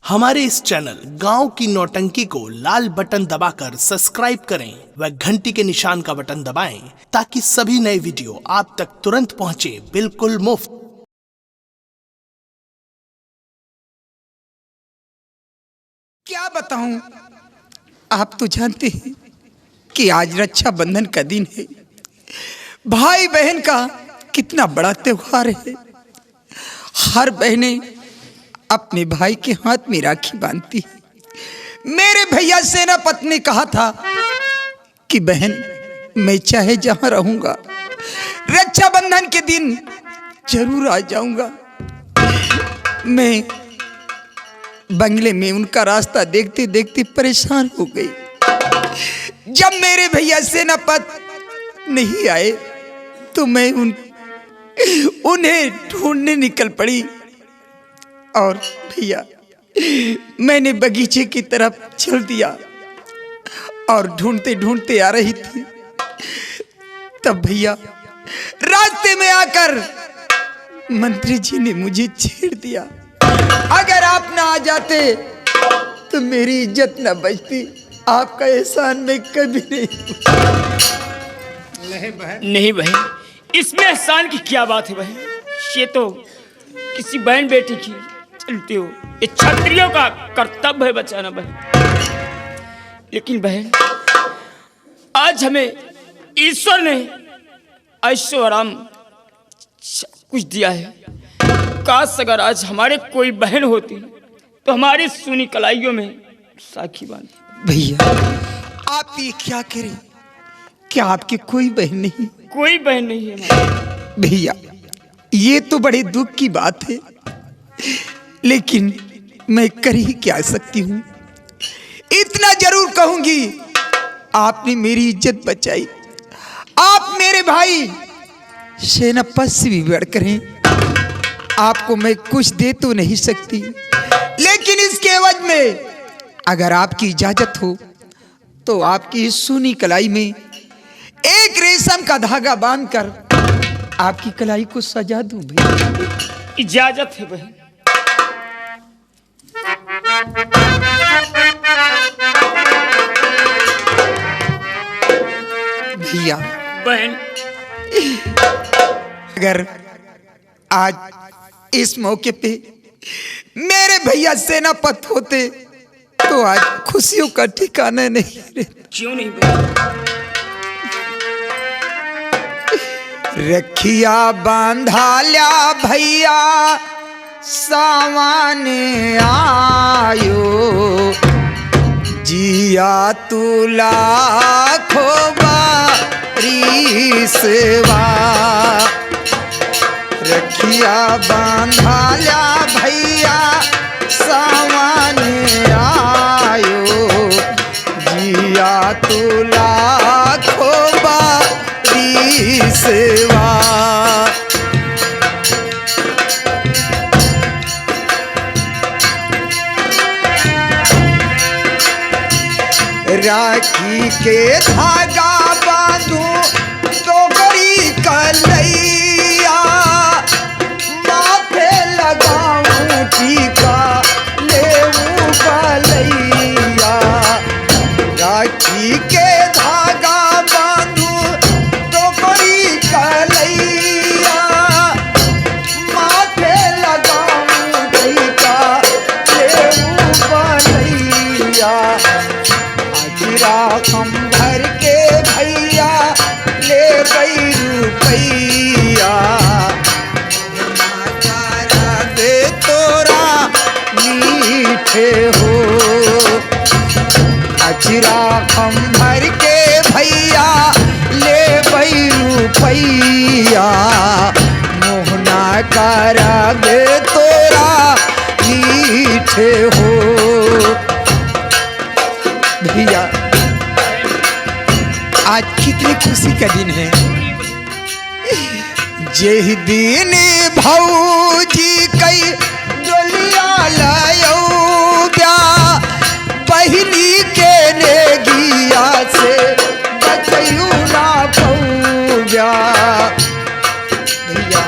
हमारे इस चैनल गांव की नौटंकी को लाल बटन दबाकर सब्सक्राइब करें व घंटी के निशान का बटन दबाएं ताकि सभी नए वीडियो आप तक तुरंत पहुंचे बिल्कुल मुफ्त। क्या बताऊं, आप तो जानते हैं कि आज रक्षाबंधन का दिन है। भाई बहन का कितना बड़ा त्योहार है। हर बहनें अपने भाई के हाथ में राखी बांधती है। मेरे भैया सेनापति ने कहा था कि बहन, मैं चाहे जहां रहूंगा रक्षाबंधन के दिन जरूर आ जाऊंगा। मैं बंगले में उनका रास्ता देखते देखते परेशान हो गई। जब मेरे भैया सेनापति नहीं आए तो मैं उन्हें ढूंढने निकल पड़ी। और भैया, मैंने बगीचे की तरफ चल दिया और ढूंढते ढूंढते आ रही थी। तब भैया रास्ते में आकर मंत्री जी ने मुझे छेड़ दिया। अगर आप ना आ जाते तो मेरी इज्जत न बचती। आपका एहसान मैं कभी नहीं बहन, इसमें एहसान की क्या बात है बहन। ये तो किसी बहन बेटी की चलती हो, ये क्षत्रियों का कर्तव्य है बचाना बहन। लेकिन बहन, आज हमें ईश्वर ने ऐशो आराम कुछ दिया है। काश अगर आज हमारे कोई बहन होती तो हमारी सुनी कलाइयों में साखी बांधती। भैया, आप ये क्या करें? क्या आपकी कोई बहन नहीं? कोई बहन नहीं है भैया, ये तो बड़े दुख की बात है, लेकिन मैं कर ही क्या सकती हूँ। इतना जरूर कहूंगी, आपने मेरी इज्जत बचाई। आप मेरे भाई सेनापति से भी बढ़कर हैं। आपको मैं कुछ दे तो नहीं सकती, लेकिन इसके एवज में अगर आपकी इजाजत हो तो आपकी सुनी कलाई में एक रेशम का धागा बांधकर आपकी कलाई को सजा दूं भैया। इजाजत है बहन। भैया बहन, अगर आज इस मौके पे मेरे भैया सेनापति होते तो आज खुशियों का ठिकाना नहीं रहता। क्यों नहीं बहन? रखिया बांधा ल्या भैया सावन आयो, जिया तुला खोबा रीसवा। रखिया बांधा ल्या भैया सावन आयो, जिया तुला खोबा रीसवा। राखी के धागा बांधू तो गरी कलैया, माथे लगाऊं टीका लेऊं कलैया। राखी के धागा बांधू तो गरी कलैया, माथे लगाऊं टीका लेऊं कलैया। राखम भर के भैया ले गई रुपैया, दे तोरा मीठे हो। राखम भर के भैया ले गई रुपैया, मोहना करा दे तोरा मीठे हो। भैया, आज कितनी खुशी का दिन है। जेह दिन भौजी कई डोलिया लायो ब्या, बहिनी के नेगिया से बचयू ना पौब्या। भैया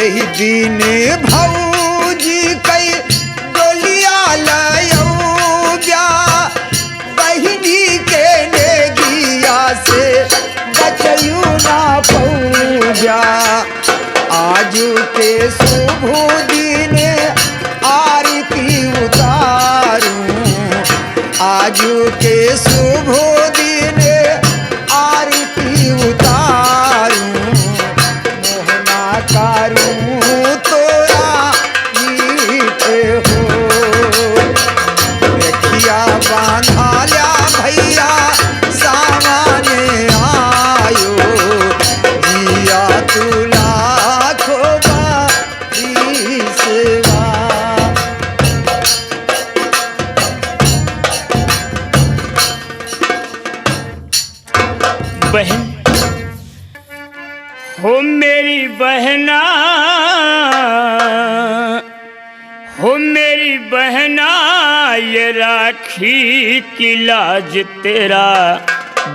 यही दिन भौजी कई डोलिया लयौ ब्या बहिनी के नेगिया से बचयू ना पौजा आजू के शुभ दिन आरती उतारूं आजू के शुभ दिन आरती उतारूं मोहना करूं तोरा मीठे हो रखिया बांधा ल्या भैया सामने आयो जिया तुला खोबा सेवा बहन हो मेरी बहना हो मेरी बहना ये राखी की लाज तेरा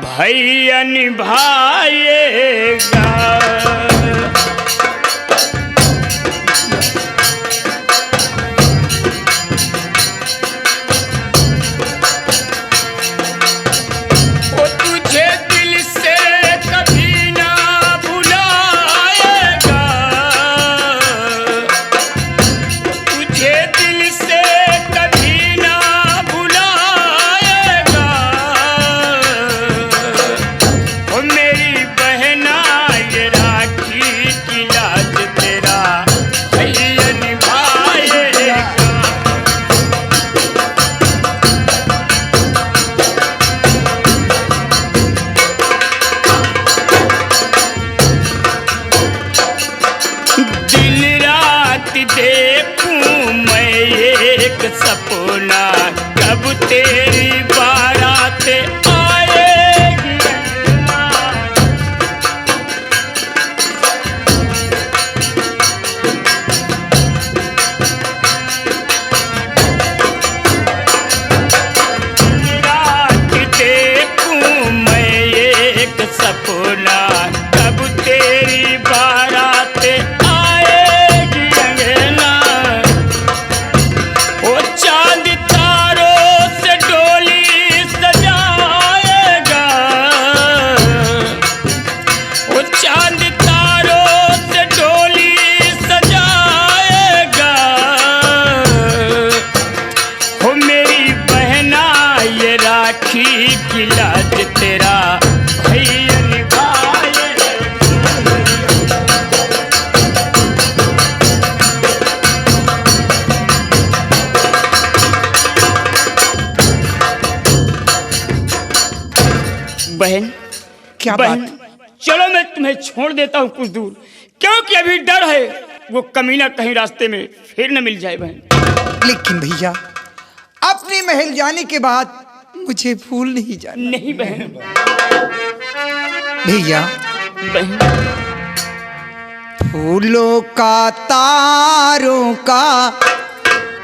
भैया निभाएगा देखूं मैं एक सपना कब तेरी बारात आएगी रात देखूं मैं एक सपना कब तेरी बारात की लाज तेरा भैया निभाए बहन क्या बहन बात? चलो मैं तुम्हें छोड़ देता हूँ कुछ दूर क्योंकि अभी डर है वो कमीना कहीं रास्ते में फिर न मिल जाए बहन। लेकिन भैया अपने महल जाने के बाद मुझे भूल नहीं जाना। नहीं बहन भैया बहन फूलों का तारों का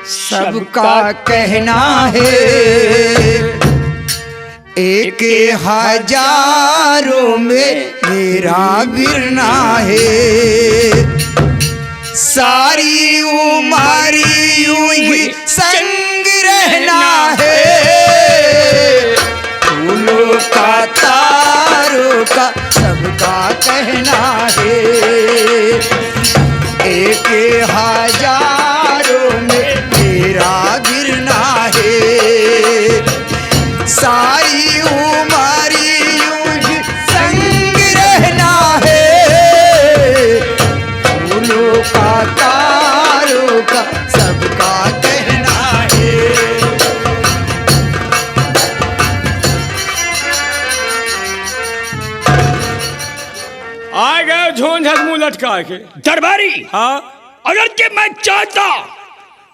सबका कहना है एक हजारों में मेरा बिरना है सारी उम्र यूं ही संग रहना है फूलों का तारों का सबका कहना है एक हजारों में मेरा गिरना है सारी उम्र यूं ही संग रहना है फूलों का तारों का सबका कहना है। आ गए झोंझट मुंह लटका के दरबारी। हाँ अगर के मैं चाहता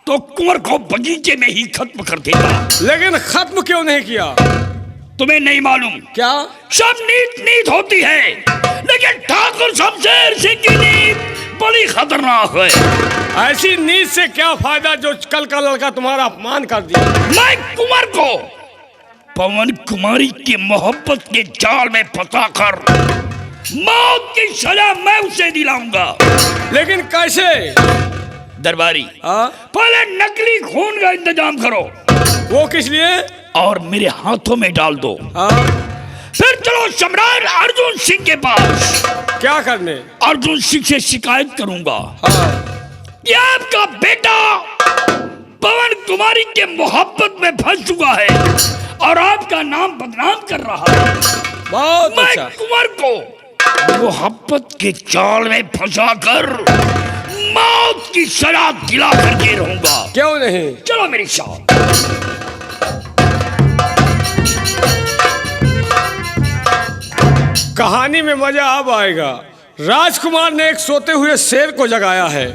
तो कुंवर को बगीचे में ही खत्म कर देता, लेकिन खत्म क्यों नहीं किया? तुम्हें नहीं मालूम क्या? सब नीत नीत होती है, लेकिन ठाकुर शमशेर सिंह की नीत बड़ी खतरनाक है। ऐसी नीत से क्या फायदा जो कल का लड़का तुम्हारा अपमान कर दिया? मैं कुंवर को पवन कुमारी की मोहब्बत के जाल में फंसाकर मौत की सजा मैं उसे दिलाऊंगा। लेकिन कैसे? दरबारी, हाँ? पहले नकली खून का इंतजाम करो। वो किस लिए? और मेरे हाथों में डाल दो। हाँ? फिर चलो सम्राट अर्जुन सिंह के पास। क्या करने? अर्जुन सिंह से शिकायत करूंगा हाँ। कि आपका बेटा पवन कुमारी के मोहब्बत में फंस चुका है और आपका नाम बदनाम कर रहा है। बहुत मैं अच्छा। कुंवर को मोहब्बत के जाल में फंसाकर मौत की सजा दिला करके रहूंगा। क्यों नहीं? चलो मेरे साथ। कहानी में मजा अब आएगा। राजकुमार ने एक सोते हुए शेर को जगाया है।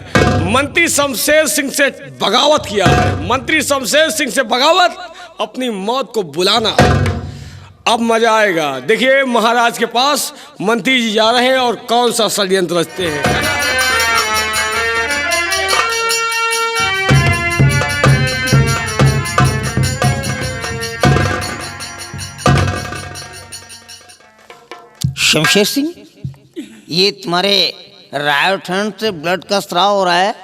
मंत्री शमशेर सिंह से बगावत किया है। मंत्री शमशेर सिंह से बगावत, अपनी मौत को बुलाना। अब मजा आएगा। देखिए महाराज के पास मंत्री जी जा रहे हैं और कौन सा षड्यंत्र रचते हैं। शमशेर सिंह, ये तुम्हारे राइट हैंड से ब्लड का स्राव हो रहा है,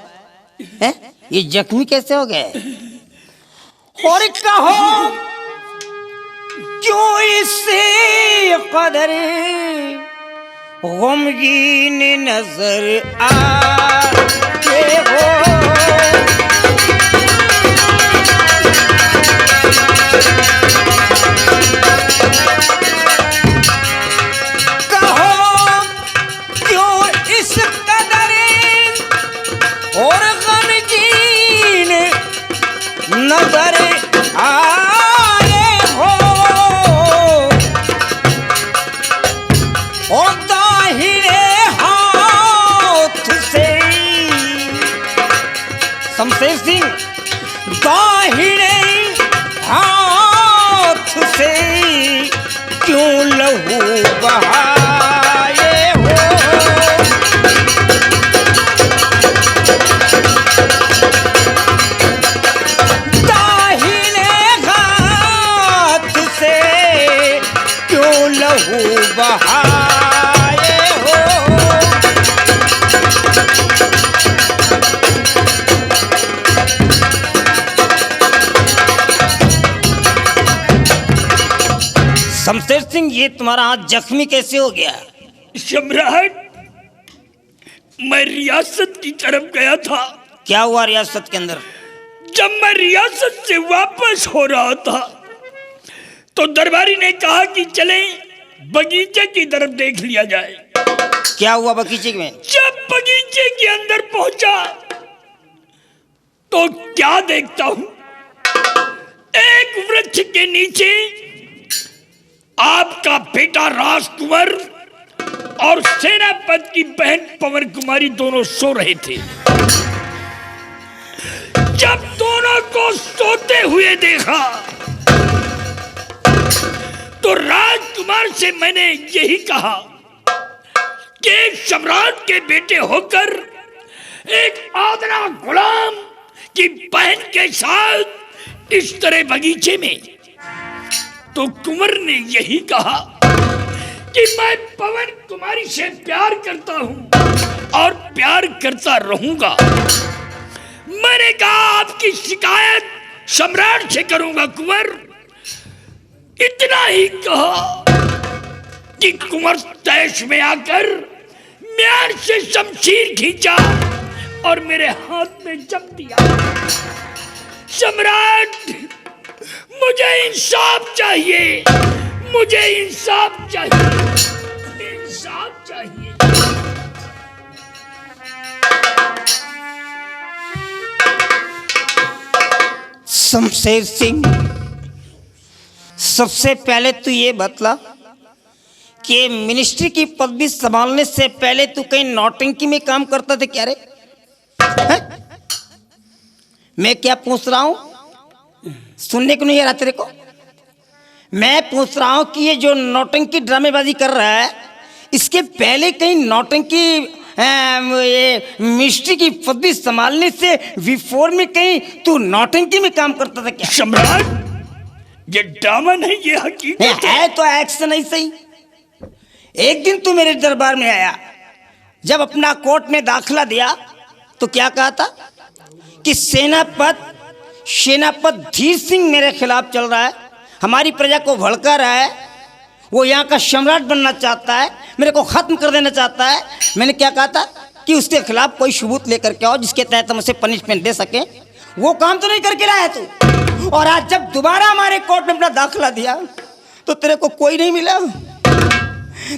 हैं? ये जख्मी कैसे हो गए? और कहो क्यों इससे कदर गमगीन नजर आते हो? नजर आए हो और दाहिने हाथ से शमशेर सिंह, दाहिने हाथ से क्यों लहू बहाए हो? बहाए हो। शमशेर सिंह, ये तुम्हारा हाथ जख्मी कैसे हो गया? सम्राट, मैं रियासत की तरफ गया था। क्या हुआ रियासत के अंदर? जब मैं रियासत से वापस हो रहा था तो दरबारी ने कहा कि चलें बगीचे की तरफ देख लिया जाए। क्या हुआ बगीचे में? जब बगीचे के अंदर पहुंचा तो क्या देखता हूं, एक वृक्ष के नीचे आपका बेटा राजकुमार और सेनापति की बहन पवन कुमारी दोनों सो रहे थे। जब दोनों को सोते हुए देखा तो राजकुमार से मैंने यही कहा कि एक सम्राट के बेटे होकर एक आदरा गुलाम की बहन के साथ इस तरह बगीचे में, तो कुंवर ने यही कहा कि मैं पवन कुमारी से प्यार करता हूं और प्यार करता रहूंगा। मैंने कहा आपकी शिकायत सम्राट से करूंगा कुंवर। इतना ही कहा कि कुंवर तैश में आकर म्यान से शमशीर खींचा और मेरे हाथ में जम दिया। सम्राट, मुझे इंसाफ चाहिए, मुझे इंसाफ चाहिए, इंसाफ चाहिए। शमशेर सिंह, सबसे पहले तू ये बतला कि मिनिस्ट्री की पदवी संभालने से पहले तू कहीं नौटंकी में काम करता था क्या रे? है? मैं क्या पूछ रहा हूं, सुनने को नहीं आ रहा तेरे को? मैं पूछ रहा हूं कि ये जो नौटंकी ड्रामेबाजी कर रहा है, इसके पहले कहीं नौटंकी ये मिनिस्ट्री की पदवी संभालने से बिफोर में कहीं तू नौटंकी में काम करता था क्या? सम्राट, ये ड्रामा नहीं, ये हकीकत है तो एक्शन ऐसे ही। एक दिन तू मेरे दरबार में आया, जब अपना कोर्ट में दाखिला दिया तो क्या कहा था कि सेनापति धीर सिंह मेरे खिलाफ चल रहा है, हमारी प्रजा को भड़का रहा है, वो यहाँ का सम्राट बनना चाहता है, मेरे को खत्म कर देना चाहता है। मैंने क्या कहा था कि उसके खिलाफ कोई सबूत लेकर के आओ जिसके तहत हम उसे पनिशमेंट दे सके। वो काम तो नहीं करके लाया तू, और आज जब दोबारा हमारे कोर्ट में अपना दाखिला दिया तो तेरे को कोई नहीं मिला,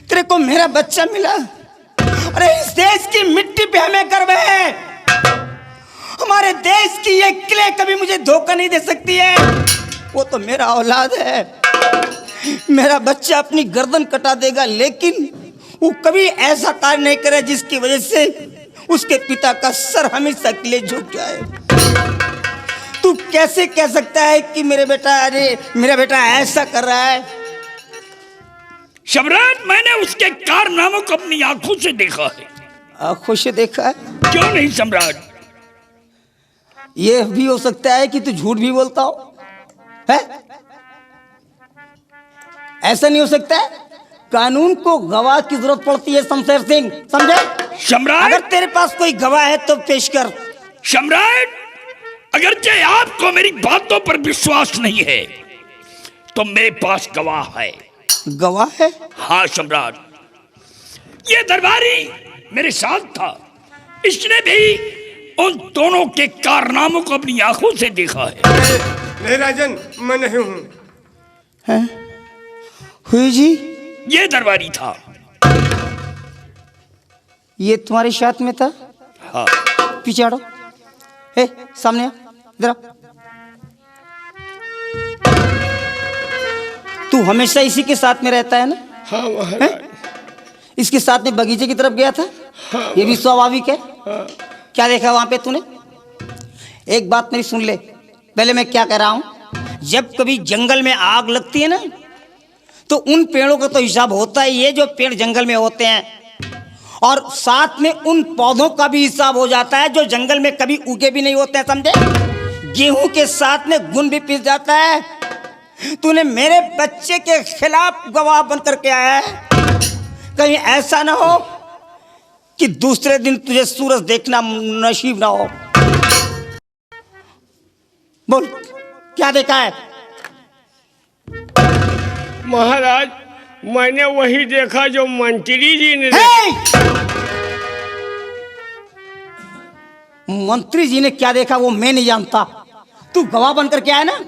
तेरे को मेरा बच्चा मिला। अरे इस देश की मिट्टी पे हमें गर्व है, हमारे देश की ये क्ले कभी मुझे धोखा नहीं दे सकती है। वो तो मेरा औलाद है, मेरा बच्चा अपनी गर्दन कटा देगा, लेकिन वो कभी ऐसा कार्य नहीं करे जिसकी वजह से उसके पिता का सर हमेशा के लिए झुक जाए। तू कैसे कह सकता है कि मेरा बेटा ऐसा कर रहा है? सम्राट, मैंने उसके कारनामों को अपनी आंखों से देखा है। आंखों से देखा है? क्यों नहीं सम्राट? ये भी हो सकता है कि तू झूठ भी बोलता हो, है? ऐसा नहीं हो सकता है? कानून को गवाह की जरूरत पड़ती है शमशेर सिंह, समझे? सम्राट, अगर तेरे पास कोई गवाह है तो पेश कर। सम्राट, अगरचे आपको मेरी बातों पर विश्वास नहीं है तो मेरे पास गवाह है। गवाह है? हाँ सम्राट, ये दरबारी मेरे साथ था, इसने भी उन दोनों के कारनामों को अपनी आंखों से देखा है। नहीं राजन, मैं नहीं हूँ। हुई जी, ये दरबारी था। ये तुम्हारे साथ में था? हाँ। पीछे हटो, ए सामने आ, इधर आ। तू हमेशा इसी के साथ में रहता है ना? हाँ महाराज। है? इसके साथ में बगीचे की तरफ गया था? हाँ, ये भी स्वाभाविक है। हाँ। क्या देखा वहां पे तूने? एक बात मेरी सुन ले, पहले मैं क्या कह रहा हूं। जब कभी जंगल में आग लगती है ना, तो उन पेड़ों का तो हिसाब होता ही है जो पेड़ जंगल में होते हैं, और साथ में उन पौधों का भी हिसाब हो जाता है जो जंगल में कभी उगे भी नहीं होते हैं, समझे? गेहूं के साथ में गुण भी पिस जाता है। तूने मेरे बच्चे के खिलाफ गवाह बन करके आया है, कहीं ऐसा ना हो कि दूसरे दिन तुझे सूरज देखना नसीब ना हो। बोल, क्या देखा है? महाराज, मैंने वही देखा जो मंत्री जी ने मंत्री जी ने क्या देखा वो मैं नहीं जानता, तू गवाह बन करके आया ना।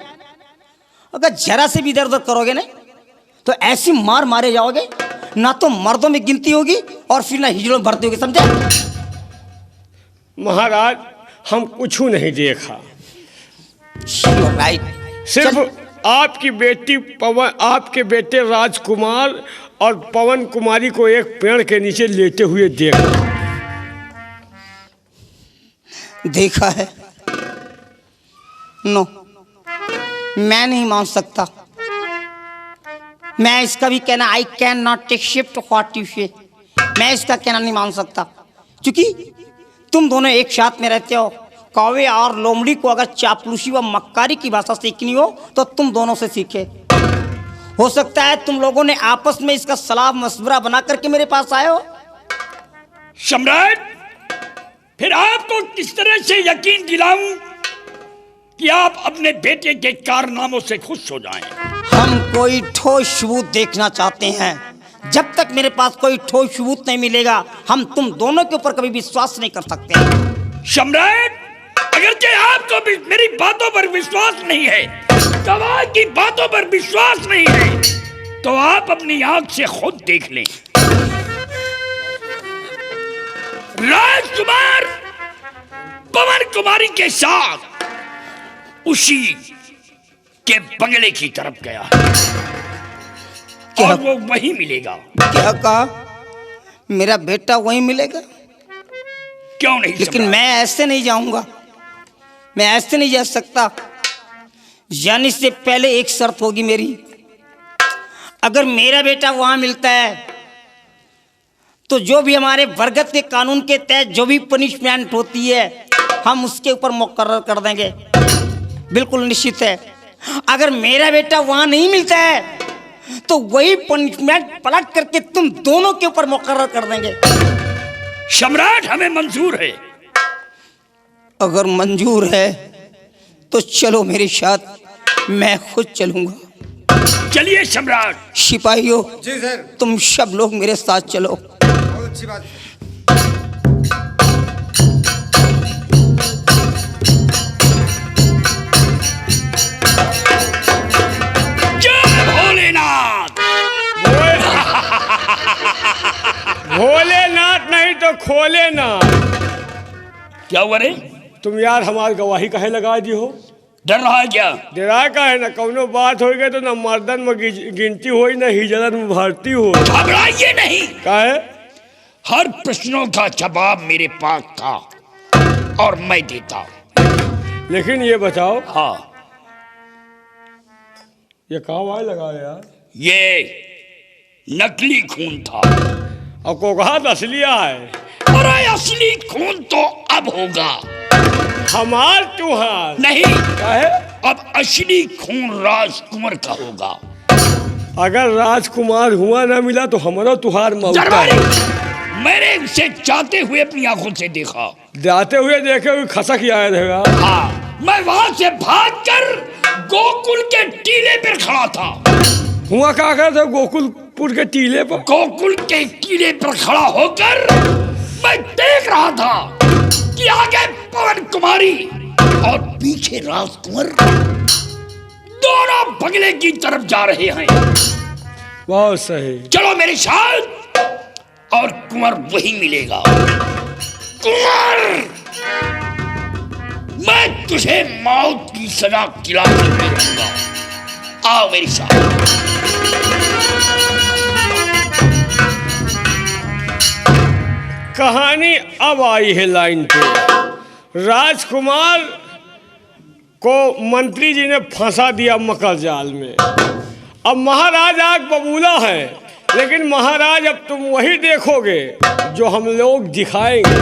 अगर जरा से भी इधर उधर करोगे ना तो ऐसी मार मारे जाओगे, ना तो मर्दों में गिनती होगी और फिर ना हिजड़ों में भर्ती होगी, समझे? महाराज, हम कुछ नहीं देखा, राइट। सिर्फ आपकी बेटी पवन, आपके बेटे राजकुमार और पवन कुमारी को एक पेड़ के नीचे लेटे हुए देखा है। नो, मैं नहीं मान सकता। मैं इसका भी कहना, I can not accept what you say, मैं इसका कहना नहीं मान सकता, क्योंकि तुम दोनों एक साथ में रहते हो। कौवे और लोमड़ी को अगर चापलूसी व मक्कारी की भाषा सीखनी हो तो तुम दोनों से सीखे। हो सकता है तुम लोगों ने आपस में इसका सलाह मशवरा बना करके मेरे पास आए हो। सम्राट, फिर आपको किस तरह से यकीन दिलाऊं कि आप अपने बेटे के कारनामों से खुश हो जाएं? हम कोई ठोस सबूत देखना चाहते हैं। जब तक मेरे पास कोई ठोस सबूत नहीं मिलेगा, हम तुम दोनों के ऊपर कभी विश्वास नहीं कर सकते। सम्राट, अगरचे आपको भी मेरी बातों पर विश्वास नहीं है, गवाह की बातों पर विश्वास नहीं है, तो आप अपनी आंख से खुद देख लें। राजकुमार पवन कुमारी के साथ उसी के बंगले की तरफ गया और वो वहीं मिलेगा। क्या कहा? मेरा बेटा वहीं मिलेगा? क्यों नहीं? लेकिन मैं ऐसे नहीं जाऊंगा, मैं ऐसे नहीं जा सकता। जाने से पहले एक शर्त होगी मेरी। अगर मेरा बेटा वहां मिलता है तो जो भी हमारे बरगद के कानून के तहत जो भी पनिशमेंट होती है हम उसके ऊपर मुकर्रर कर देंगे, बिल्कुल निश्चित है। अगर मेरा बेटा वहां नहीं मिलता है तो वही पनिशमेंट पलट करके तुम दोनों के ऊपर मुकर्रर कर देंगे। सम्राट हमें मंजूर है। अगर मंजूर है तो चलो मेरे साथ, मैं खुद चलूंगा। चलिए सम्राट। सिपाहियों, जी सर। तुम सब लोग मेरे साथ चलो। बहुत अच्छी बात। जय भोलेनाथ। भोलेनाथ नहीं तो खोलेनाथ। क्या हुआ रे? तुम यार हमारी गवाही काहे लगा दी हो? डर रहा है क्या? डरा का है ना, कौनो बात हो गई तो ना मर्दन में गिनती हो ना हिजरन में भर्ती हो। घबराइए नहीं, काहे? हर प्रश्नों का जवाब मेरे पास था और मैं देता। लेकिन ये बताओ, हाँ, ये कहाँ आए लगा यार? ये नकली खून था। और को कहा तो असलिया है। अरे असली खून तो अब होगा। हमार तुहार नहीं, काहे? अब असली खून राजकुमार का होगा। अगर राजकुमार हुआ ना मिला तो हमारा तुहार मौका दरबारी, है। मैंने उसे जाते हुए अपनी आंखों से देखा। जाते हुए देखे हुए खसक ही आया रहेगा। हाँ, मैं वहां से भागकर गोकुल के टीले पर खड़ा था। हुआ क्या कर था गोकुलपुर के टीले पर? गोकुल के टीले पर खड़ा होकर मैं देख रहा था कि आगे पवन कुमारी और पीछे राजकुमार दोनों बंगले की तरफ जा रहे हैं। बहुत सही। चलो मेरे साथ और कुंवर वही मिलेगा। कुंवर, मैं तुझे मौत की सजा दिलाकर रहूंगा। आओ मेरे साथ। कहानी अब आई है लाइन पे। राजकुमार को मंत्री जी ने फंसा दिया मकर जाल में। अब महाराज आग बबूला है, लेकिन महाराज अब तुम वही देखोगे जो हम लोग दिखाएंगे,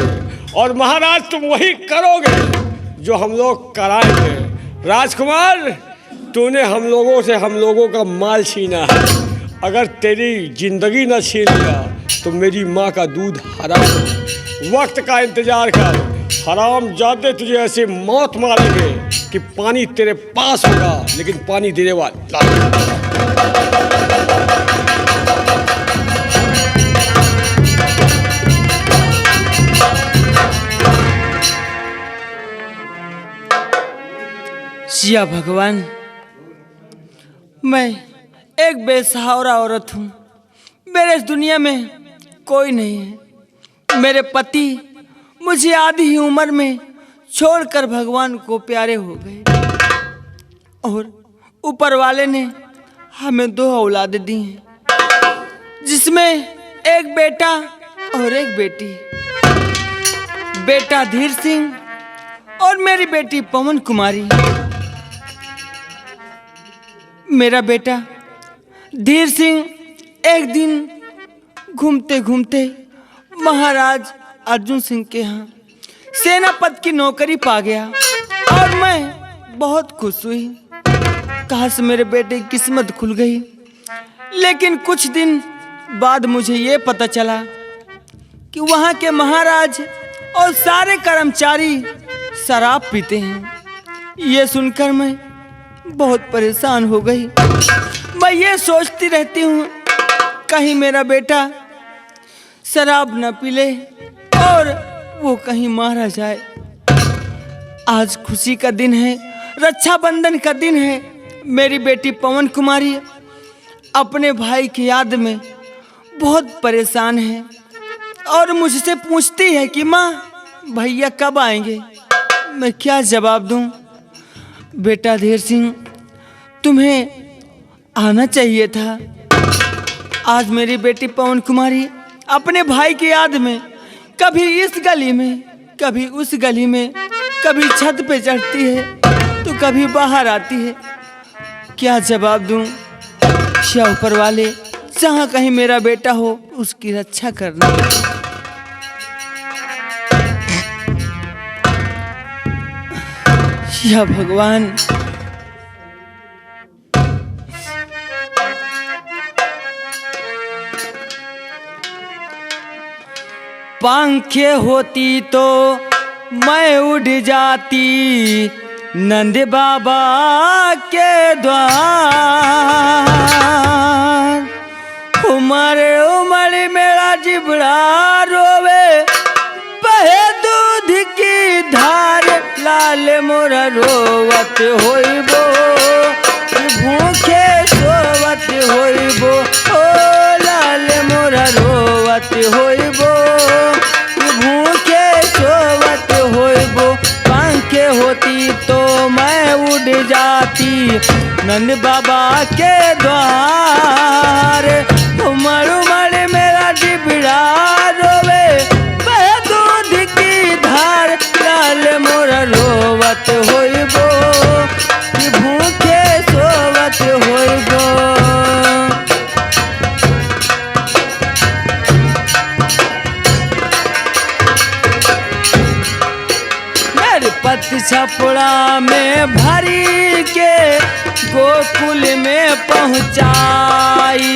और महाराज तुम वही करोगे जो हम लोग कराएंगे। राजकुमार, तूने हम लोगों से हम लोगों का माल छीना है। अगर तेरी जिंदगी न छीन लिया तो मेरी माँ का दूध हराम है। वक्त का इंतजार कर। हराम जाते तुझे ऐसे मौत मारेंगे कि पानी तेरे पास होगा, लेकिन पानी देने वाला। सिया भगवान, मैं एक बेसहारा औरत हूँ। मेरे इस दुनिया में कोई नहीं है। मेरे पति मुझे आधी ही उम्र में छोड़कर भगवान को प्यारे हो गए, और ऊपर वाले ने हमें 2 औलादें दी हैं, जिसमें एक बेटा और एक बेटी। बेटा धीर सिंह और मेरी बेटी पवन कुमारी। मेरा बेटा धीर सिंह एक दिन घूमते घूमते महाराज अर्जुन सिंह के यहाँ सेनापति की नौकरी पा गया, और मैं बहुत खुश हुई। कहाँ से मेरे बेटे की किस्मत खुल गई। लेकिन कुछ दिन बाद मुझे ये पता चला कि वहाँ के महाराज और सारे कर्मचारी शराब पीते हैं। ये सुनकर मैं बहुत परेशान हो गई। मैं ये सोचती रहती हूँ कहीं मेरा बेटा शराब न पी ले और वो कहीं मारा जाए। आज खुशी का दिन है, रक्षाबंधन का दिन है। मेरी बेटी पवन कुमारी अपने भाई की याद में बहुत परेशान है और मुझसे पूछती है कि माँ, भैया कब आएंगे। मैं क्या जवाब दूँ। बेटा धीर सिंह, तुम्हें आना चाहिए था। आज मेरी बेटी पवन कुमारी अपने भाई की याद में कभी इस गली में, कभी उस गली में, कभी छत पे चढ़ती है तो कभी बाहर आती है। क्या जवाब दूं। क्या ऊपर वाले, जहाँ कहीं मेरा बेटा हो उसकी रक्षा करना। या भगवान, पंखे होती तो मैं उड़ जाती नंद बाबा के द्वार। उमर उमर मेरा जिबड़ा रोवे बहे दूध की धार, लाल मोरा रोवत होइबो भूखे सोवत होइबो, ओ लाल मोरा रोवत होइबो भूखे सोवत होइबो। पंखे होती तो मैं उड़ जाती नंद बाबा के द्वार। उमर उमर मेरा जिबड़ा रोवे बहे दूध की धार, लाल मोरा रोवत होइबो भूखे सोवत होइबो। मेरे पति छपड़ा में भरी के गोकुल में पहुंचाई।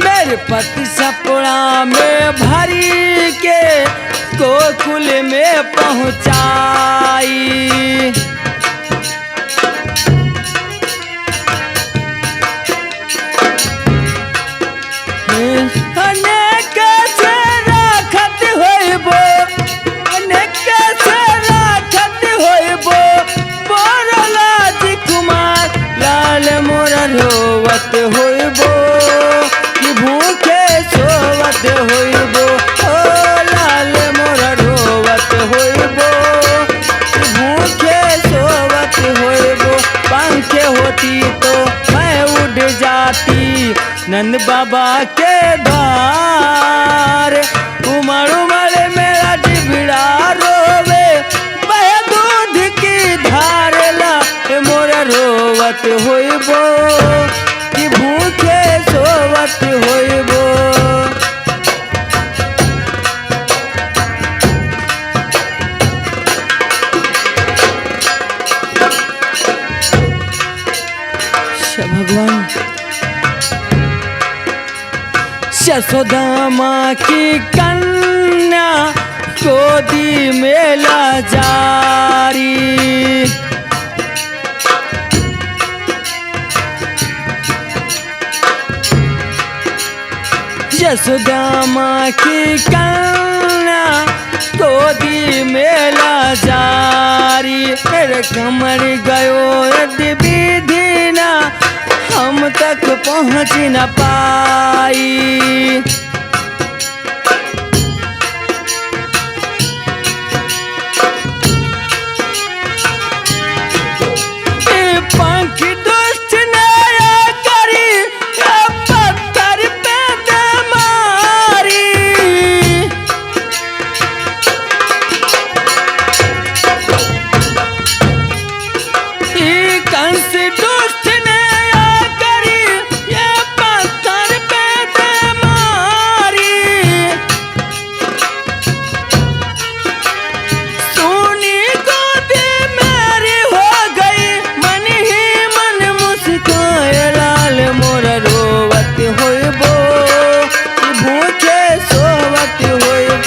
मेरे पति छपड़ा में भरी के गोकुल में पहुंचाई। अनेक से राखत होइबो, अनेक से राखत होइबो, बोरला जी कुमार लाल मोरा रोवत होइबो कि भूखे सोवत होइबो, ओ लाल मोरा रोवत होइबो कि भूखे सोवत होइबो। पंखे होती तो मैं उड़ जाती नंद बाबा के द्वार। उमर उमर मेरा जिबड़ा रोवे बहे दूध की धार, लाल मोरा रोवत होइबो कि भूखे सोवत होइबो। भगवान यशोदा माँ की कन्या गोदी में लाजारी। यशोदा माँ की कन्या गोदी में लाजारी। मेरे कमर गयो यदि विधि ना हम तक पहुँच न पाई। पंख दुष्ट ने करी पत्थर पे दे मारी। कंस दुष्ट ने करी ये पत्थर पे दे मारी। सोनी गोदी मेरी हो गई मन ही मन मुस्काए, लाल मोरा रोवत होइबो भूखे सोवत होइबो।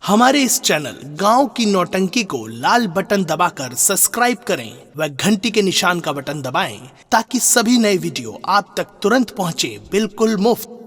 हमारे इस चैनल गांव की नौटंकी को लाल बटन दबाकर सब्सक्राइब करें व घंटी के निशान का बटन दबाएं ताकि सभी नए वीडियो आप तक तुरंत पहुंचे बिल्कुल मुफ्त।